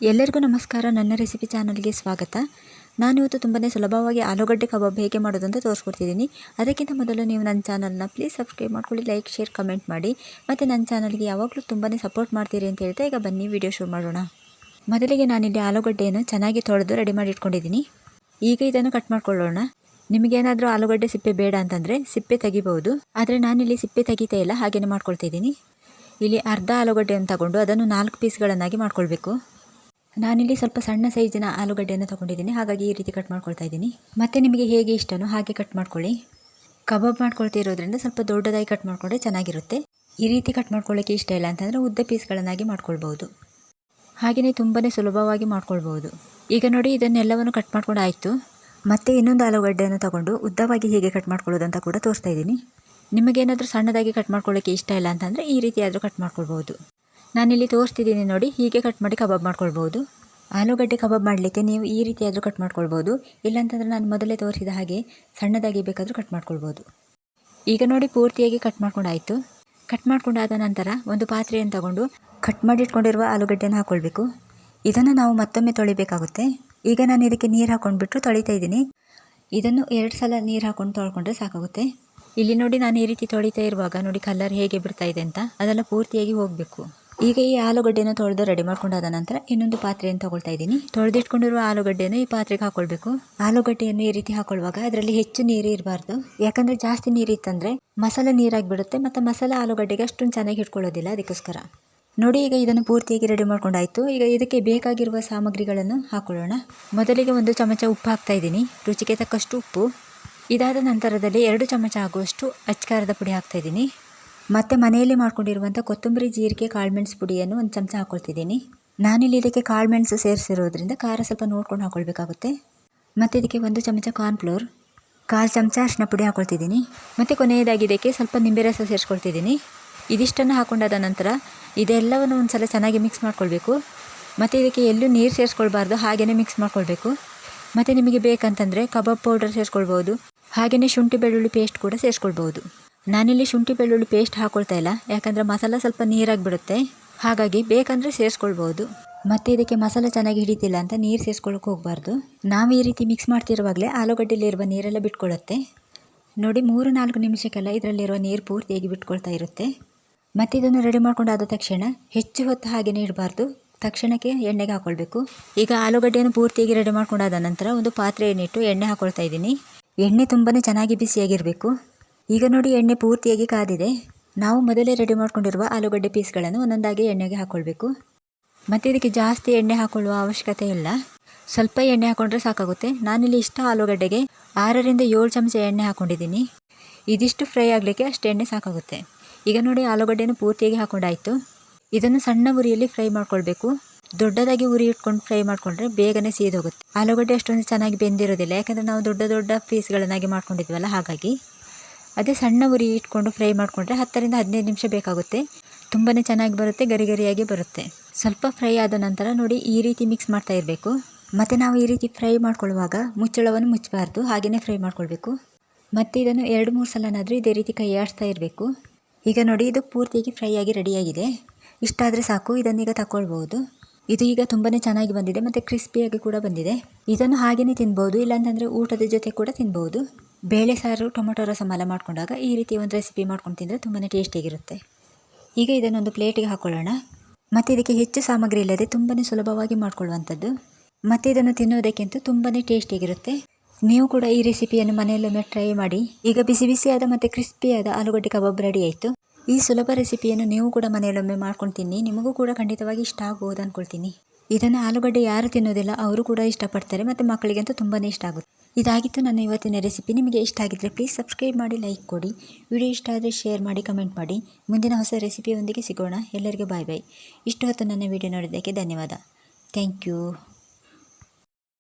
ಎಲ್ಲರಿಗೂ ನಮಸ್ಕಾರ. ನನ್ನ ರೆಸಿಪಿ ಚಾನಲ್ಗೆ ಸ್ವಾಗತ. ನಾನಿವತ್ತು ತುಂಬಾ ಸುಲಭವಾಗಿ ಆಲೂಗಡ್ಡೆ ಕಬಾಬ್ ಹೇಗೆ ಮಾಡೋದು ಅಂತ ತೋರಿಸ್ಕೊಡ್ತಿದ್ದೀನಿ. ಅದಕ್ಕಿಂತ ಮೊದಲು ನೀವು ನನ್ನ ಚಾನಲ್ನ ಪ್ಲೀಸ್ ಸಬ್ಸ್ಕ್ರೈಬ್ ಮಾಡ್ಕೊಳ್ಳಿ, ಲೈಕ್, ಶೇರ್, ಕಮೆಂಟ್ ಮಾಡಿ. ಮತ್ತು ನನ್ನ ಚಾನಲ್ಗೆ ಯಾವಾಗಲೂ ತುಂಬಾ ಸಪೋರ್ಟ್ ಮಾಡ್ತೀರಿ ಅಂತ ಹೇಳ್ತಾ ಈಗ ಬನ್ನಿ ವಿಡಿಯೋ ಶುರು ಮಾಡೋಣ. ಮೊದಲಿಗೆ ನಾನಿಲ್ಲಿ ಆಲೂಗಡ್ಡೆಯನ್ನು ಚೆನ್ನಾಗಿ ತೊಳೆದು ರೆಡಿ ಮಾಡಿ ಇಟ್ಕೊಂಡಿದ್ದೀನಿ. ಈಗ ಇದನ್ನು ಕಟ್ ಮಾಡ್ಕೊಳ್ಳೋಣ. ನಿಮಗೇನಾದರೂ ಆಲೂಗಡ್ಡೆ ಸಿಪ್ಪೆ ಬೇಡ ಅಂತಂದರೆ ಸಿಪ್ಪೆ ತೆಗಿಬಹುದು. ಆದರೆ ನಾನಿಲ್ಲಿ ಸಿಪ್ಪೆ ತೆಗಿತಾ ಇಲ್ಲ, ಹಾಗೇನೆ ಮಾಡ್ಕೊಳ್ತಿದ್ದೀನಿ. ಇಲ್ಲಿ ಅರ್ಧ ಆಲೂಗಡ್ಡೆಯನ್ನು ತಗೊಂಡು ಅದನ್ನು 4 ಪೀಸ್ಗಳನ್ನಾಗಿ ಮಾಡ್ಕೊಳ್ಬೇಕು. ನಾನಿಲ್ಲಿ ಸ್ವಲ್ಪ ಸಣ್ಣ ಸೈಜಿನ ಆಲೂಗಡ್ಡೆಯನ್ನು ತೊಗೊಂಡಿದ್ದೀನಿ, ಹಾಗಾಗಿ ಈ ರೀತಿ ಕಟ್ ಮಾಡ್ಕೊಳ್ತಾ ಇದ್ದೀನಿ. ಮತ್ತು ನಿಮಗೆ ಹೇಗೆ ಇಷ್ಟನೋ ಹಾಗೆ ಕಟ್ ಮಾಡ್ಕೊಳ್ಳಿ. ಕಬಾಬ್ ಮಾಡ್ಕೊಳ್ತಿರೋದ್ರಿಂದ ಸ್ವಲ್ಪ ದೊಡ್ಡದಾಗಿ ಕಟ್ ಮಾಡಿಕೊಂಡ್ರೆ ಚೆನ್ನಾಗಿರುತ್ತೆ. ಈ ರೀತಿ ಕಟ್ ಮಾಡ್ಕೊಳ್ಳೋಕ್ಕೆ ಇಷ್ಟ ಇಲ್ಲ ಅಂತಂದರೆ ಉದ್ದ ಪೀಸ್ಗಳನ್ನಾಗಿ ಮಾಡ್ಕೊಳ್ಬೋದು. ಹಾಗೆಯೇ ತುಂಬಾ ಸುಲಭವಾಗಿ ಮಾಡ್ಕೊಳ್ಬೋದು. ಈಗ ನೋಡಿ, ಇದನ್ನೆಲ್ಲವನ್ನು ಕಟ್ ಮಾಡ್ಕೊಂಡು ಆಯಿತು. ಮತ್ತು ಇನ್ನೊಂದು ಆಲೂಗಡ್ಡೆಯನ್ನು ತಗೊಂಡು ಉದ್ದವಾಗಿ ಹೇಗೆ ಕಟ್ ಮಾಡ್ಕೊಳ್ಳೋದು ಅಂತ ಕೂಡ ತೋರಿಸ್ತಾ ಇದ್ದೀನಿ. ನಿಮಗೇನಾದರೂ ಸಣ್ಣದಾಗಿ ಕಟ್ ಮಾಡ್ಕೊಳ್ಳೋಕ್ಕೆ ಇಷ್ಟ ಇಲ್ಲ ಅಂತಂದರೆ ಈ ರೀತಿ ಆದರೂ ಕಟ್ ಮಾಡ್ಕೊಳ್ಬೋದು. ನಾನಿಲ್ಲಿ ತೋರಿಸ್ತಿದ್ದೀನಿ ನೋಡಿ, ಹೀಗೆ ಕಟ್ ಮಾಡಿ ಕಬಾಬ್ ಮಾಡ್ಕೊಳ್ಬೋದು. ಆಲೂಗಡ್ಡೆ ಕಬಾಬ್ ಮಾಡಲಿಕ್ಕೆ ನೀವು ಈ ರೀತಿ ಆದರೂ ಕಟ್ ಮಾಡ್ಕೊಳ್ಬೋದು. ಇಲ್ಲಾಂತಂದರೆ ನಾನು ಮೊದಲೇ ತೋರಿಸಿದ ಹಾಗೆ ಸಣ್ಣದಾಗಿ ಬೇಕಾದರೂ ಕಟ್ ಮಾಡ್ಕೊಳ್ಬೋದು. ಈಗ ನೋಡಿ, ಪೂರ್ತಿಯಾಗಿ ಕಟ್ ಮಾಡ್ಕೊಂಡಾಯಿತು. ಕಟ್ ಮಾಡ್ಕೊಂಡಾದ ನಂತರ ಒಂದು ಪಾತ್ರೆಯನ್ನು ತಗೊಂಡು ಕಟ್ ಮಾಡಿ ಇಟ್ಕೊಂಡಿರುವ ಆಲೂಗಡ್ಡೆಯನ್ನು ಹಾಕ್ಕೊಳ್ಬೇಕು. ಇದನ್ನು ನಾವು ಮತ್ತೊಮ್ಮೆ ತೊಳಿಬೇಕಾಗುತ್ತೆ. ಈಗ ನಾನು ಇದಕ್ಕೆ ನೀರು ಹಾಕ್ಕೊಂಡ್ಬಿಟ್ಟು ತೊಳಿತಾ ಇದ್ದೀನಿ. ಇದನ್ನು 2 ಸಲ ನೀರು ಹಾಕ್ಕೊಂಡು ತೊಳ್ಕೊಂಡ್ರೆ ಸಾಕಾಗುತ್ತೆ. ಇಲ್ಲಿ ನೋಡಿ, ನಾನು ಈ ರೀತಿ ತೊಳಿತಾ ಇರುವಾಗ ನೋಡಿ ಕಲರ್ ಹೇಗೆ ಬಿಡ್ತಾ ಇದೆ ಅಂತ, ಅದೆಲ್ಲ ಪೂರ್ತಿಯಾಗಿ ಹೋಗಬೇಕು. ಈಗ ಈ ಆಲೂಗಡ್ಡೆಯನ್ನು ತೊಳೆದು ರೆಡಿ ಮಾಡ್ಕೊಂಡಾದ ನಂತರ ಇನ್ನೊಂದು ಪಾತ್ರೆಯನ್ನು ತಗೊಳ್ತಾ ಇದ್ದೀನಿ. ತೊಳೆದಿಟ್ಕೊಂಡಿರುವ ಆಲೂಗಡ್ಡೆಯನ್ನು ಈ ಪಾತ್ರೆಗೆ ಹಾಕೊಳ್ಬೇಕು. ಆಲೂಗಡ್ಡೆಯನ್ನು ಈ ರೀತಿ ಹಾಕೊಳ್ಳುವಾಗ ಅದರಲ್ಲಿ ಹೆಚ್ಚು ನೀರು ಇರಬಾರ್ದು. ಯಾಕಂದರೆ ಜಾಸ್ತಿ ನೀರು ಇತ್ತಂದರೆ ಮಸಾಲೆ ನೀರಾಗಿಬಿಡುತ್ತೆ ಮತ್ತು ಮಸಾಲೆ ಆಲೂಗಡ್ಡೆಗೆ ಅಷ್ಟೊಂದು ಚೆನ್ನಾಗಿ ಹಿಡ್ಕೊಳ್ಳೋದಿಲ್ಲ. ಅದಕ್ಕೋಸ್ಕರ ನೋಡಿ, ಈಗ ಇದನ್ನು ಪೂರ್ತಿಯಾಗಿ ರೆಡಿ ಮಾಡ್ಕೊಂಡಾಯಿತು. ಈಗ ಇದಕ್ಕೆ ಬೇಕಾಗಿರುವ ಸಾಮಗ್ರಿಗಳನ್ನು ಹಾಕೊಳ್ಳೋಣ. ಮೊದಲಿಗೆ 1 ಚಮಚ ಉಪ್ಪು ಹಾಕ್ತಾ ಇದ್ದೀನಿ, ರುಚಿಗೆ ತಕ್ಕಷ್ಟು ಉಪ್ಪು. ಇದಾದ ನಂತರದಲ್ಲಿ 2 ಚಮಚ ಆಗುವಷ್ಟು ಅಚ್ಕಾರದ ಪುಡಿ ಹಾಕ್ತಾ ಇದ್ದೀನಿ. ಮತ್ತು ಮನೆಯಲ್ಲಿ ಮಾಡ್ಕೊಂಡಿರುವಂಥ ಕೊತ್ತಂಬರಿ, ಜೀರಿಗೆ, ಕಾಳುಮೆಣಸು ಪುಡಿಯನ್ನು 1 ಚಮಚ ಹಾಕ್ಕೊಳ್ತಿದ್ದೀನಿ. ನಾನಿಲ್ಲಿ ಇದಕ್ಕೆ ಕಾಳುಮೆಣಸು ಸೇರಿಸಿರೋದ್ರಿಂದ ಖಾರ ಸ್ವಲ್ಪ ನೋಡ್ಕೊಂಡು ಹಾಕ್ಕೊಳ್ಬೇಕಾಗುತ್ತೆ. ಮತ್ತು ಇದಕ್ಕೆ 1 ಚಮಚ ಕಾರ್ನ್ಫ್ಲೋರ್, 1/4 ಚಮಚ ಅರಿಶಿನ ಪುಡಿ ಹಾಕ್ಕೊಳ್ತಿದ್ದೀನಿ. ಮತ್ತು ಕೊನೆಯದಾಗಿ ಇದಕ್ಕೆ ಸ್ವಲ್ಪ ನಿಂಬೆ ರಸ ಸೇರಿಸ್ಕೊಳ್ತಿದ್ದೀನಿ. ಇದಿಷ್ಟನ್ನು ಹಾಕೊಂಡಾದ ನಂತರ ಇದೆಲ್ಲವನ್ನು ಒಂದು ಸಲ ಚೆನ್ನಾಗಿ ಮಿಕ್ಸ್ ಮಾಡ್ಕೊಳ್ಬೇಕು. ಮತ್ತು ಇದಕ್ಕೆ ಎಲ್ಲೂ ನೀರು ಸೇರಿಸ್ಕೊಳ್ಬಾರ್ದು, ಹಾಗೆಯೇ ಮಿಕ್ಸ್ ಮಾಡ್ಕೊಳ್ಬೇಕು. ಮತ್ತು ನಿಮಗೆ ಬೇಕಂತಂದರೆ ಕಬಾಬ್ ಪೌಡರ್ ಸೇರಿಸ್ಕೊಳ್ಬೋದು. ಹಾಗೆಯೇ ಶುಂಠಿ ಬೆಳ್ಳುಳ್ಳಿ ಪೇಸ್ಟ್ ಕೂಡ ಸೇರಿಸ್ಕೊಳ್ಬೋದು. ನಾನಿಲ್ಲಿ ಶುಂಠಿ ಬೆಳ್ಳುಳ್ಳಿ ಪೇಸ್ಟ್ ಹಾಕ್ಕೊಳ್ತಾ ಇಲ್ಲ, ಯಾಕಂದರೆ ಮಸಾಲ ಸ್ವಲ್ಪ ನೀರಾಗಿ ಬಿಡುತ್ತೆ. ಹಾಗಾಗಿ ಬೇಕಂದರೆ ಸೇರಿಸ್ಕೊಳ್ಬೋದು. ಮತ್ತು ಇದಕ್ಕೆ ಮಸಾಲ ಚೆನ್ನಾಗಿ ಹಿಡಿತಿಲ್ಲ ಅಂತ ನೀರು ಸೇರಿಸ್ಕೊಳ್ಳೋಕೆ ಹೋಗಬಾರ್ದು. ನಾವು ಈ ರೀತಿ ಮಿಕ್ಸ್ ಮಾಡ್ತಿರುವಾಗಲೇ ಆಲೂಗಡ್ಡೆಯಲ್ಲಿರುವ ನೀರೆಲ್ಲ ಬಿಟ್ಕೊಳ್ಳುತ್ತೆ. ನೋಡಿ, 3-4 ನಿಮಿಷಕ್ಕೆಲ್ಲ ಇದರಲ್ಲಿರುವ ನೀರು ಪೂರ್ತಿಯಾಗಿ ಬಿಟ್ಕೊಳ್ತಾ ಇರುತ್ತೆ. ಮತ್ತು ಇದನ್ನು ರೆಡಿ ಮಾಡ್ಕೊಂಡಾದ ತಕ್ಷಣ ಹೆಚ್ಚು ಹೊತ್ತು ಹಾಗೆಯೇ ಇಡಬಾರ್ದು, ತಕ್ಷಣಕ್ಕೆ ಎಣ್ಣೆಗೆ ಹಾಕ್ಕೊಳ್ಬೇಕು. ಈಗ ಆಲೂಗಡ್ಡೆಯನ್ನು ಪೂರ್ತಿಯಾಗಿ ರೆಡಿ ಮಾಡ್ಕೊಂಡಾದ ನಂತರ ಒಂದು ಪಾತ್ರೆಯನ್ನಿಟ್ಟು ಎಣ್ಣೆ ಹಾಕ್ಕೊಳ್ತಾ ಇದ್ದೀನಿ. ಎಣ್ಣೆ ತುಂಬಾ ಚೆನ್ನಾಗಿ ಬಿಸಿಯಾಗಿರಬೇಕು. ಈಗ ನೋಡಿ, ಎಣ್ಣೆ ಪೂರ್ತಿಯಾಗಿ ಕಾದಿದೆ. ನಾವು ಮೊದಲೇ ರೆಡಿ ಮಾಡ್ಕೊಂಡಿರುವ ಆಲೂಗಡ್ಡೆ ಪೀಸ್ಗಳನ್ನು ಒಂದೊಂದಾಗಿ ಎಣ್ಣೆಗೆ ಹಾಕ್ಕೊಳ್ಬೇಕು. ಮತ್ತು ಇದಕ್ಕೆ ಜಾಸ್ತಿ ಎಣ್ಣೆ ಹಾಕ್ಕೊಳ್ಳುವ ಅವಶ್ಯಕತೆ ಇಲ್ಲ, ಸ್ವಲ್ಪ ಎಣ್ಣೆ ಹಾಕ್ಕೊಂಡ್ರೆ ಸಾಕಾಗುತ್ತೆ. ನಾನಿಲ್ಲಿ ಇಷ್ಟ ಆಲೂಗಡ್ಡೆಗೆ 6-7 ಚಮಚ ಎಣ್ಣೆ ಹಾಕ್ಕೊಂಡಿದ್ದೀನಿ. ಇದಿಷ್ಟು ಫ್ರೈ ಆಗಲಿಕ್ಕೆ ಅಷ್ಟು ಎಣ್ಣೆ ಸಾಕಾಗುತ್ತೆ. ಈಗ ನೋಡಿ, ಆಲೂಗಡ್ಡೆಯನ್ನು ಪೂರ್ತಿಯಾಗಿ ಹಾಕ್ಕೊಂಡಾಯಿತು. ಇದನ್ನು ಸಣ್ಣ ಉರಿಯಲ್ಲಿ ಫ್ರೈ ಮಾಡ್ಕೊಳ್ಬೇಕು. ದೊಡ್ಡದಾಗಿ ಉರಿ ಇಟ್ಕೊಂಡು ಫ್ರೈ ಮಾಡಿಕೊಂಡ್ರೆ ಬೇಗನೆ ಸೀದೋಗುತ್ತೆ. ಆಲೂಗಡ್ಡೆ ಅಷ್ಟೊಂದು ಚೆನ್ನಾಗಿ ಬೆಂದಿರೋದಿಲ್ಲ, ಯಾಕಂದರೆ ನಾವು ದೊಡ್ಡ ದೊಡ್ಡ ಪೀಸ್ಗಳನ್ನಾಗಿ ಮಾಡ್ಕೊಂಡಿದ್ವಲ್ಲ, ಹಾಗಾಗಿ. ಅದೇ ಸಣ್ಣ ಉರಿ ಇಟ್ಕೊಂಡು ಫ್ರೈ ಮಾಡಿಕೊಂಡ್ರೆ 10-15 ನಿಮಿಷ ಬೇಕಾಗುತ್ತೆ. ತುಂಬಾ ಚೆನ್ನಾಗಿ ಬರುತ್ತೆ, ಗರಿ ಗರಿಯಾಗಿ ಬರುತ್ತೆ. ಸ್ವಲ್ಪ ಫ್ರೈ ಆದ ನಂತರ ನೋಡಿ, ಈ ರೀತಿ ಮಿಕ್ಸ್ ಮಾಡ್ತಾ ಇರಬೇಕು. ಮತ್ತು ನಾವು ಈ ರೀತಿ ಫ್ರೈ ಮಾಡ್ಕೊಳ್ಳುವಾಗ ಮುಚ್ಚಳವನ್ನು ಮುಚ್ಚಬಾರ್ದು, ಹಾಗೆಯೇ ಫ್ರೈ ಮಾಡ್ಕೊಳ್ಬೇಕು. ಮತ್ತು ಇದನ್ನು 2-3 ಸಲನಾದರೂ ಇದೇ ರೀತಿ ಕೈ ಆಡಿಸ್ತಾ ಇರಬೇಕು. ಈಗ ನೋಡಿ, ಇದು ಪೂರ್ತಿಯಾಗಿ ಫ್ರೈ ಆಗಿ ರೆಡಿಯಾಗಿದೆ. ಇಷ್ಟಾದರೆ ಸಾಕು, ಇದನ್ನೀಗ ತಗೊಳ್ಬೋದು. ಇದು ಈಗ ತುಂಬಾ ಚೆನ್ನಾಗಿ ಬಂದಿದೆ ಮತ್ತು ಕ್ರಿಸ್ಪಿಯಾಗಿ ಕೂಡ ಬಂದಿದೆ. ಇದನ್ನು ಹಾಗೆಯೇ ತಿನ್ಬೋದು, ಇಲ್ಲಾಂತಂದರೆ ಊಟದ ಜೊತೆ ಕೂಡ ತಿನ್ಬೋದು. ಬೇಳೆ ಸಾರು, ಟೊಮೊಟೊ ರಸಮಲ ಮಾಡ್ಕೊಂಡಾಗ ಈ ರೀತಿ ಒಂದು ರೆಸಿಪಿ ಮಾಡ್ಕೊಂಡು ತಿಂದರೆ ತುಂಬಾ ಟೇಸ್ಟಿಯಾಗಿರುತ್ತೆ. ಈಗ ಇದನ್ನೊಂದು ಪ್ಲೇಟಿಗೆ ಹಾಕ್ಕೊಳ್ಳೋಣ. ಮತ್ತು ಇದಕ್ಕೆ ಹೆಚ್ಚು ಸಾಮಗ್ರಿ ಇಲ್ಲದೆ ತುಂಬಾ ಸುಲಭವಾಗಿ ಮಾಡ್ಕೊಳ್ಳುವಂಥದ್ದು. ಮತ್ತು ಇದನ್ನು ತಿನ್ನೋದಕ್ಕಿಂತ ತುಂಬಾ ಟೇಸ್ಟಿಯಾಗಿರುತ್ತೆ. ನೀವು ಕೂಡ ಈ ರೆಸಿಪಿಯನ್ನು ಮನೆಯಲ್ಲೊಮ್ಮೆ ಟ್ರೈ ಮಾಡಿ. ಈಗ ಬಿಸಿ ಬಿಸಿಯಾದ ಮತ್ತು ಕ್ರಿಸ್ಪಿಯಾದ ಆಲೂಗಡ್ಡೆ ಕಬಾಬ್ ರೆಡಿ ಆಯಿತು. ಈ ಸುಲಭ ರೆಸಿಪಿಯನ್ನು ನೀವು ಕೂಡ ಮನೆಯಲ್ಲೊಮ್ಮೆ ಮಾಡ್ಕೊಂಡು ತಿನ್ನಿ, ನಿಮಗೂ ಕೂಡ ಖಂಡಿತವಾಗಿ ಇಷ್ಟ ಆಗ್ಬೋದು ಅಂದ್ಕೊಳ್ತೀನಿ. ಇದನ್ನು ಆಲೂಗಡ್ಡೆ ಯಾರು ತಿನ್ನೋದಿಲ್ಲ ಅವರು ಕೂಡ ಇಷ್ಟಪಡ್ತಾರೆ, ಮತ್ತು ಮಕ್ಕಳಿಗಂತೂ ತುಂಬಾ ಇಷ್ಟ ಆಗುತ್ತೆ. ಇದಾಗಿತ್ತು ನನ್ನ ಇವತ್ತಿನ ರೆಸಿಪಿ. ನಿಮಗೆ ಇಷ್ಟ ಆಗಿದ್ದರೆ ಪ್ಲೀಸ್ ಸಬ್ಸ್ಕ್ರೈಬ್ ಮಾಡಿ, ಲೈಕ್ ಕೊಡಿ. ವಿಡಿಯೋ ಇಷ್ಟ ಆದರೆ ಶೇರ್ ಮಾಡಿ, ಕಮೆಂಟ್ ಮಾಡಿ. ಮುಂದಿನ ಹೊಸ ರೆಸಿಪಿಯೊಂದಿಗೆ ಸಿಗೋಣ. ಎಲ್ಲರಿಗೂ ಬಾಯ್ ಬಾಯ್. ಇಷ್ಟು ಹೊತ್ತು ನನ್ನ ವಿಡಿಯೋ ನೋಡಿದ್ದಕ್ಕೆ ಧನ್ಯವಾದ. Thank you.